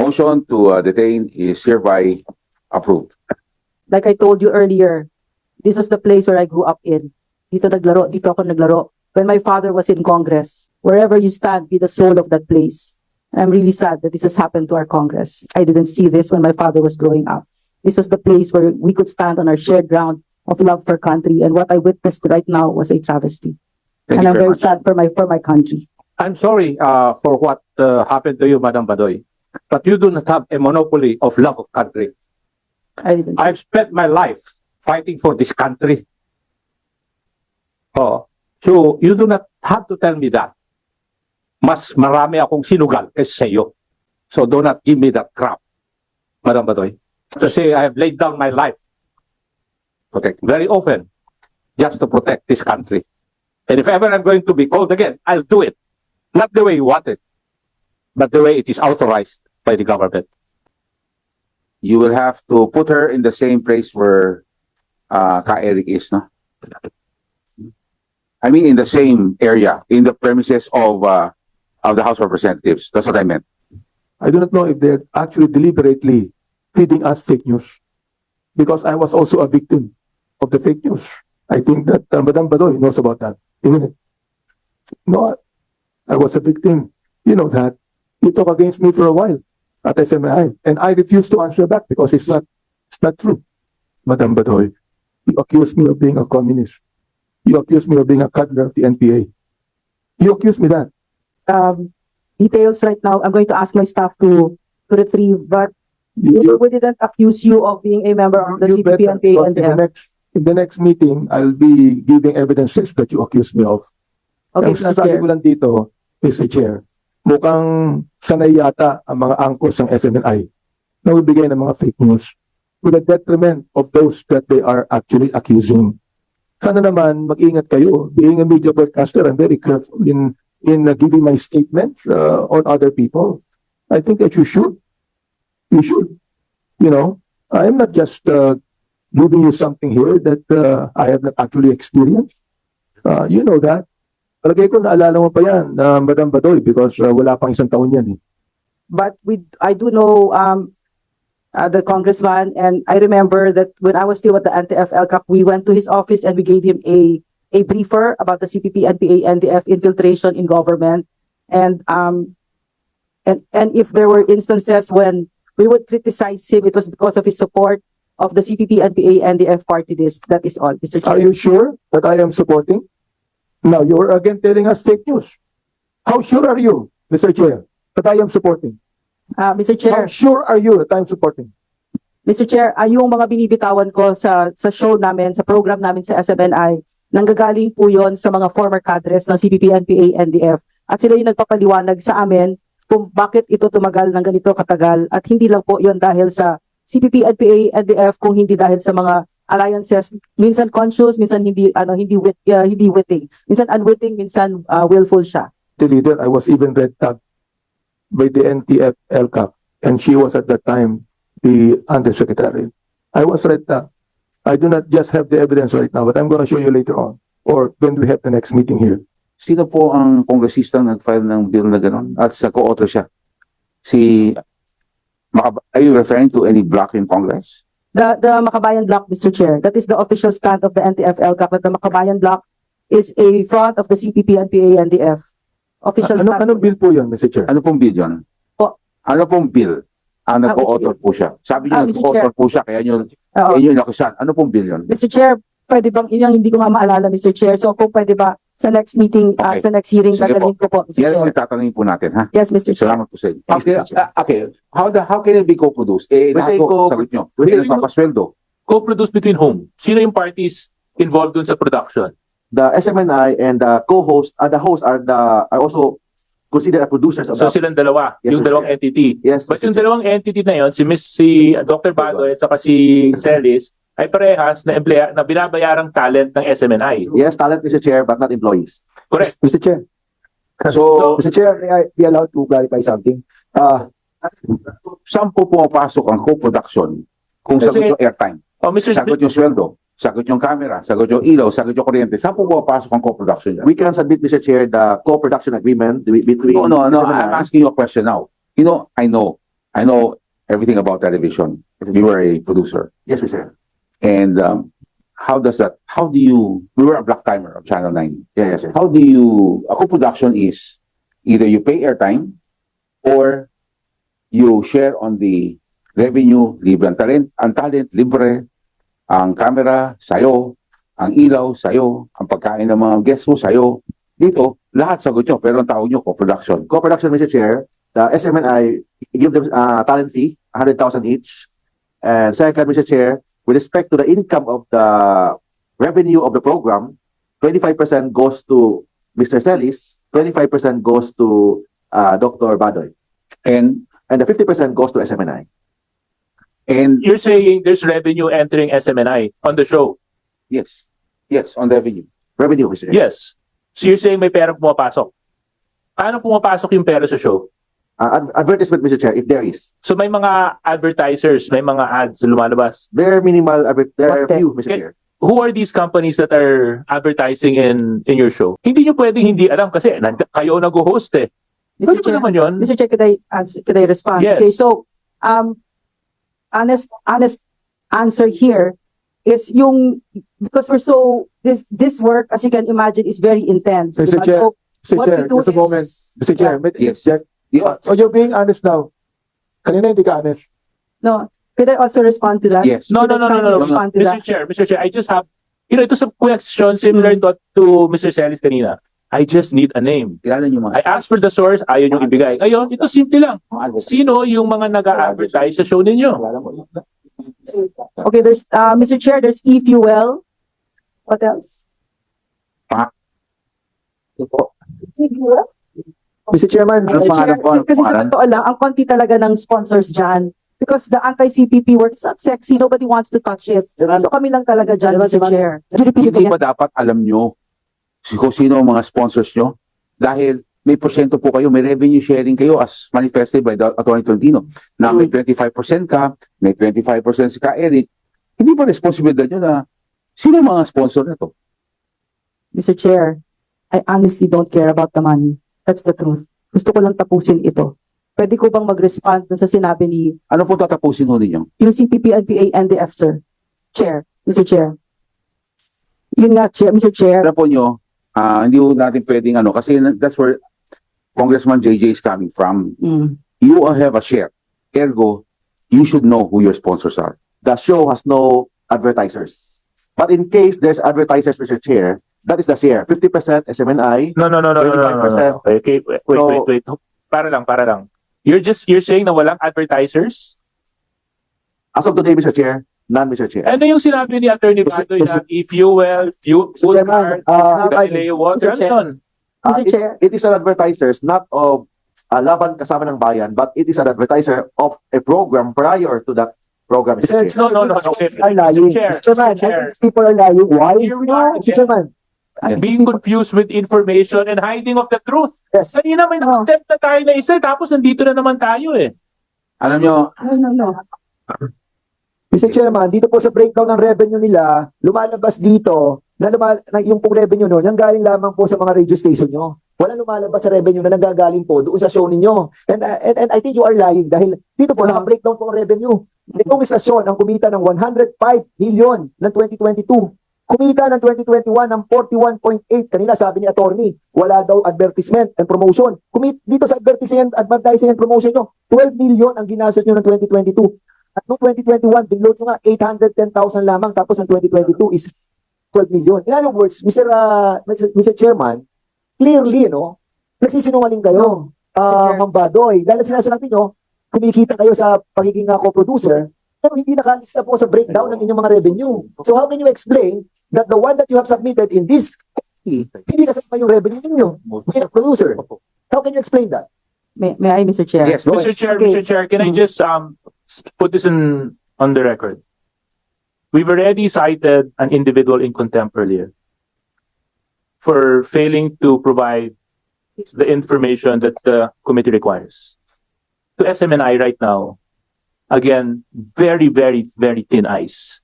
motion to detain is hereby approved. Like I told you earlier, this is the place where I grew up in. Dito ako naglaro. When my father was in Congress, wherever you stand, be the soul of that place. And I'm really sad that this has happened to our Congress. I didn't see this when my father was growing up. This was the place where we could stand on our shared ground of love for country. And what I witnessed right now was a travesty. Thank And you I'm very very much. sad for my country. I'm sorry for what happened to you, Madam Badoy, but you do not have a monopoly of love of country. I didn't see. I've spent my life fighting for this country. Oh, so you do not have to tell me that. Mas marami akong sinugal kaysa sa iyo. So do not give me that crap, Madam Badoy. Kasi I have laid down my life very often just to protect this country. And if ever I'm going to be called again, I'll do it. Not the way you want it, but the way it is authorized by the government. You will have to put her in the same place where Ka Eric is, no? I mean, in the same area, in the premises of the House of Representatives. That's what I meant. I do not know if they're actually deliberately feeding us fake news, because I was also a victim of the fake news. I think that Madam Badoy knows about that, isn't it? No, I was a victim. You know that. You talk against me for a while at SMNI, and I refused to answer back because it's not true. Madam Badoy, you accused me of being a communist. You accused me of being a cadre of the NPA. You accused me that. Details right now, I'm going to ask my staff to retrieve, but You- we didn't accuse you of being a member of the you CPP better, and PA because and in the next meeting, I'll be giving evidences that you accused me of. Okay, Ang Mr. sinasabi Chair. ko lang dito, Mr. Chair, mukhang sanay yata ang mga angkos ng SMNI na bibigay ng mga fake news to the detriment of those that they are actually accusing. Sana naman mag-ingat kayo. Being a media broadcaster, I'm very careful in giving my statement on other people. I think that you should. You should. You know, I'm not just giving you something here that I have not actually experienced. You know that. Palagay ko naalala mo pa yan, Madam Badoy, because wala pang isang taon yan. But I do know the congressman, and I remember that when I was still at the anti-FL CAC, we went to his office and we gave him a briefer about the CPP, NPA, NDF infiltration in government, and if there were instances when we would criticize him, it was because of his support of the CPP, NPA, NDF party list. That is all, Mr. Are Chair. you sure that I am supporting? Now, you're again telling us fake news. How sure are you, Mr. Chair, that I am supporting? Mr. Chair. How sure are you that I'm supporting? Mr. Chair, yung mga binibitawan ko sa show namin, sa program namin sa SMNI, nanggagaling po yon sa mga former cadres ng CPP, NPA, NDF. At sila yung nagpapaliwanag sa amin kung bakit ito tumagal ng ganito katagal. At hindi lang po yon dahil sa CPP, NPA, NDF, kung hindi dahil sa mga alliances, minsan conscious, minsan hindi witting. Minsan unwitting, minsan willful siya. The leader, I was even red tagged by the NTF LCAP, and she was at that time the Undersecretary. I was red tagged. I do not just have the evidence right now, but I'm going to show you later on, or when we have the next meeting here. Sino po ang kongresistang nag-file ng bill na gano'n? At sa co-author siya? Are you referring to any block in Congress? The Makabayan Block, Mr. Chair, that is the official stand of the NTF-L CAC, that the Makabayan Block is a front of the CPP, NPA, NDF. Official stand. Anong bill po yun, Mr. Chair? Ano pong bill yun? Po. Ano pong bill? Ang nag-co-author po siya. Sabi niyo Mr. nag-co-author Chair. po siya, kaya Oo. yun yung nakisan. Ano pong bill yun? Mr. Chair, pwede bang, yun ang hindi ko nga maalala, Mr. Chair. So kung pwede ba, sa next meeting, Okay. sa next hearing, Sige dadalhin ko po, Mr. Yan Chair. ang tatanungin po natin, ha? Yes, Mr. Chair. Salamat po sa inyo. Yes, Okay, Mr. Chair. okay. How can it be co-produced? Kasi Lahat po, sagot nyo. Kasi Hindi nagpapasweldo. Co-produced between whom? Sino yung parties involved dun sa production? The SMNI and the co-host, the hosts are also considered as producers of So the. silang dalawa, Yes, yung Mr. dalawang Chair. entity. Yes, But Mr. yung Chair. dalawang entity na yon, si Dr. Badoy at saka si Celiz, ay parehas na binabayarang talent ng SMNI. Yes, talent, Mr. Chair, but not employees. Correct. Mr. Chair, So, Mr. Chair, may I be allowed to clarify something? saan po pumapasok ang co-production? Kung Kasi- sagot yung airtime, Oh, Mr. sagot yung sweldo, sagot yung camera, sagot yung ilaw, sagot yung kuryente, saan po pumapasok ang co-production yan? We can submit, Mr. Chair, the co-production agreement between. No, I'm SMNI. asking you a question now. I know I know everything about television. You were a producer. Yes, Mr. Chair. And how does that, how do you, we were a black timer of Channel 9. Yeah, yes, sir. How do you, a co-production is either you pay airtime or you share on the revenue, libre ang talent, libre, ang camera, sayo, ang ilaw, sayo, ang pagkain ng mga guests mo, sayo. Dito, lahat sagot nyo, pero ang tawag nyo, co-production. Co-production, Mr. Chair, the SMNI give them talent fee, 100,000 each. And second, Mr. Chair, with respect to the income of the revenue of the program, 25% goes to Mr. Celiz, 25% goes to Dr. Badoy, And and the 50% goes to SMNI. and You're saying there's revenue entering SMNI on the show? yes, yes, on revenue. Revenue, Mr. Chair. Yes. So you're saying may pera pumapasok? Paano pumapasok yung pera sa show? Advertisement, Mr. Chair, if there is. So may mga advertisers, may mga ads na lumalabas. There are minimal, there are Okay. few, Mr. Okay. Chair. Who are these companies that are advertising in your show? Hindi nyo pwedeng hindi alam kasi kayo nag-host eh. Mr. Pwede ba Chair, naman yun? Mr. Chair, could I respond? Yes. Okay, so, honest answer here is because we're so, this work, as you can imagine, is very intense. Mr. diba? Chair, So, Mr. what Chair, we do just a moment. is- Mr. Chair, may Yes. check. Yeah, So you're being honest now. Kanina hindi ka honest. No, could I also respond to that? yes. No, no, no, no, no. Respond to Mr. that. Mr. Chair, I just have, ito sa question similar to Mr. Celiz kanina. I just need a name. Kilala nyo mga. I asked for the source, ayaw nyo ibigay. Ngayon, ito simple lang. Sino yung mga nag-a-advertise sa show ninyo? Okay, there's, Mr. Chair, there's e-fuel. What else? Mr. Chairman, Ano Mr. pangalan Chair, po? Ano kasi sa pangalan? totoo lang, ang konti talaga ng sponsors dyan. Because the anti-CPP work is not sexy. Nobody wants to touch it. So kami lang talaga dyan, Mr. Chair. Hindi ba dapat alam nyo kung sino ang mga sponsors nyo? Dahil may porsyento po kayo, may revenue sharing kayo as manifested by the Attorney Tolentino. Na may 25% ka, may 25% si Ka Eric. Hindi ba responsibilidad nyo na sino ang mga sponsor na to? Mr. Chair, I honestly don't care about the money. That's the truth. Gusto ko lang tapusin ito. Pwede ko bang mag-respond dun sa sinabi ni Ano po tatapusin ho ninyo? yung CPP, NPA, NDF, sir? Chair, Mr. Chair. Yun nga, Chair, Mr. Chair. Alam po nyo, hindi ho natin pwedeng kasi that's where Congressman JJ is coming from. Mm. You all have a share. Ergo, you should know who your sponsors are. The show has no advertisers. But in case there's advertisers, Mr. Chair, that is the share. 50% SMNI. No. 25%. Okay, wait. Para lang. You're saying na walang advertisers? As of today, Mr. Chair, none, Mr. Chair. Ano yung sinabi ni Attorney Badoy na e-fuel, food Chairman, card, Galileo water, Mr. ano Chair. yun? Mr. Chair. It is an advertisers, not of Laban Kasama ng Bayan, but it is an advertiser of a program prior to that program, Mr. Chair. No, okay. are lying. Mr. Chair, Mr. Chairman, I Mr. Chair. think these people are lying. Why? Here we are Mr. again. Chairman, I think these Being people- confused with information and hiding of the truth. Yes. Kanina may na-contempt na tayo na isa, tapos nandito na naman tayo eh. Alam nyo, No. Mr. Chairman, dito po sa breakdown ng revenue nila, lumalabas dito na yung pong revenue nun, nanggaling lamang po sa mga radio station nyo. Walang lumalabas sa revenue na nanggagaling po doon sa show ninyo. And I think you are lying dahil dito po naka-breakdown po ang revenue. Itong istasyon ang kumita ng 105 million ng 2022. Kumita ng 2021 ng 41.8. Kanina sabi ni attorney, wala daw advertisement and promotion. Dito sa advertising and promotion nyo, 12 million ang ginastos nyo ng 2022. At noong 2021, binload nyo nga 810,000 lamang tapos ang 2022 is 12 million. In other words, Mr. Chairman, clearly, nagsisinungaling kayo, Ma'am Badoy. Dahil sinasabi nyo, kumikita kayo sa pagiging co-producer, pero hindi nakalista po sa breakdown ng inyong mga revenue. So how can you explain that the one that you have submitted in this copy, hindi kasama yung revenue ninyo, being a producer? How can you explain that? May I, Mr. Chair? yes, go Mr. ahead. Chair, can I just put this on the record? We've already cited an individual in contempt earlier for failing to provide the information that the committee requires. To SMNI right now, again, very, very, very thin ice.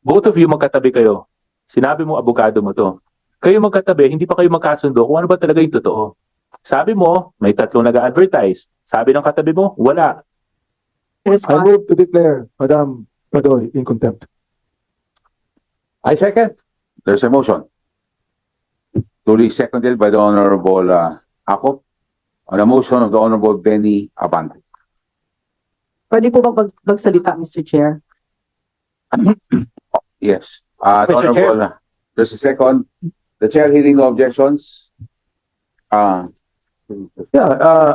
Both of you magkatabi kayo. Sinabi mo, abogado mo to. Kayo magkatabi, hindi pa kayo magkasundo kung ano ba talaga yung totoo. Sabi mo, may tatlong nag-advertise. Sabi ng katabi mo, wala. I respond? move to declare Madam Badoy in contempt. I second. There's a motion. Duly seconded by the Honorable Acop on the motion of the Honorable Benny Abante. Pwede po bang magsalita, Mr. Chair? Yes. The Mr. Chair. Honorable, there's a second. The chair hearing no objections.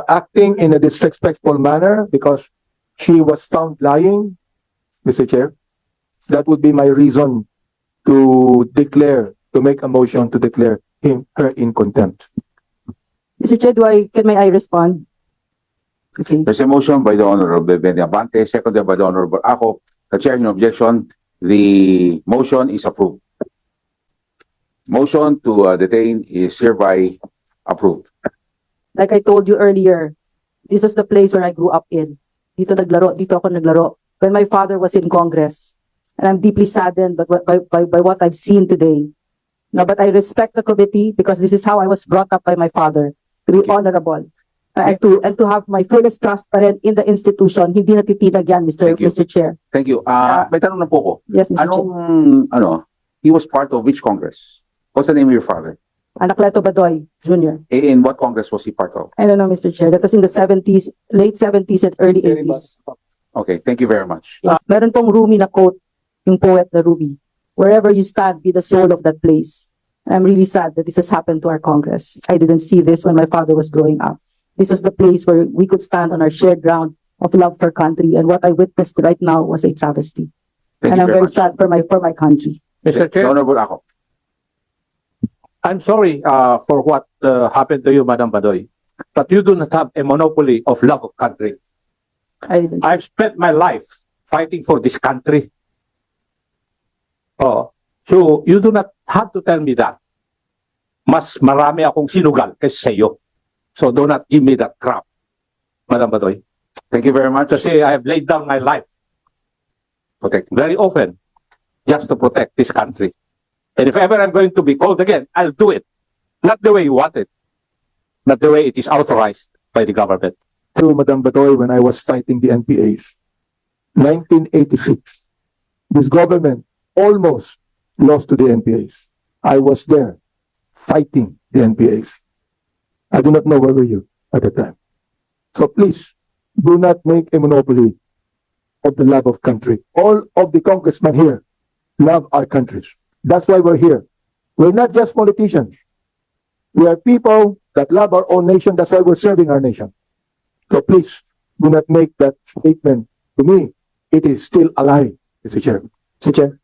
Acting in a disrespectful manner because she was found lying, Mr. Chair. That would be my reason to make a motion to declare her in contempt. Mr. Chair, may I respond? Okay. There's a motion by the Honorable Benny Abante, seconded by the Honorable Acop. The chair in objection. The motion is approved. Motion to detain is hereby approved. Like I told you earlier, this is the place where I grew up in. Dito ako naglaro. When my father was in Congress. And I'm deeply saddened by what I've seen today. No, but I respect the committee because this is how I was brought up by my father. To be honorable. And to have my fullest trust pa rin in the institution. Hindi natitinag yan, Thank you. Mr. Chair. Thank you. May tanong na po ko. Yes, Mr. Chair. He was part of which Congress? What's the name of your father? Anacleto Badoy, Jr. In what Congress was he part of? I don't know, Mr. Chair. That was in the 70s, late 70s and early 80s. Okay, thank you very much. Meron pong Rumi na quote, yung poet na Ruby. Wherever you stand, be the soul of that place. And I'm really sad that this has happened to our Congress. I didn't see this when my father was growing up. This was the place where we could stand on our shared ground of love for country. And what I witnessed right now was a travesty. Thank And you I'm very very much. sad for my country. Mr. The Chair, Honorable Acop. I'm sorry for what happened to you, Madam Badoy. But you do not have a monopoly of love of country. I didn't see. I've spent my life fighting for this country. Oh, so you do not have to tell me that. Mas marami akong sinugal kaysa sa iyo. So do not give me that crap, Madam Badoy. Thank you very much. Kasi I have laid down my life Protect. very often just to protect this country. And if ever I'm going to be called again, I'll do it. Not the way you want it. Not the way it is authorized by the government. To Madam Badoy when I was fighting the NPAs. 1986. This government almost lost to the NPAs. I was there fighting the NPAs. I do not know where were you at the time. So please, do not make a monopoly of the love of country. All of the congressmen here love our countries. That's why we're here. We're not just politicians. We are people that love our own nation. That's why we're serving our nation. So please, do not make that statement to me. It is still a lie, Mr. Chair. Mr. Chair.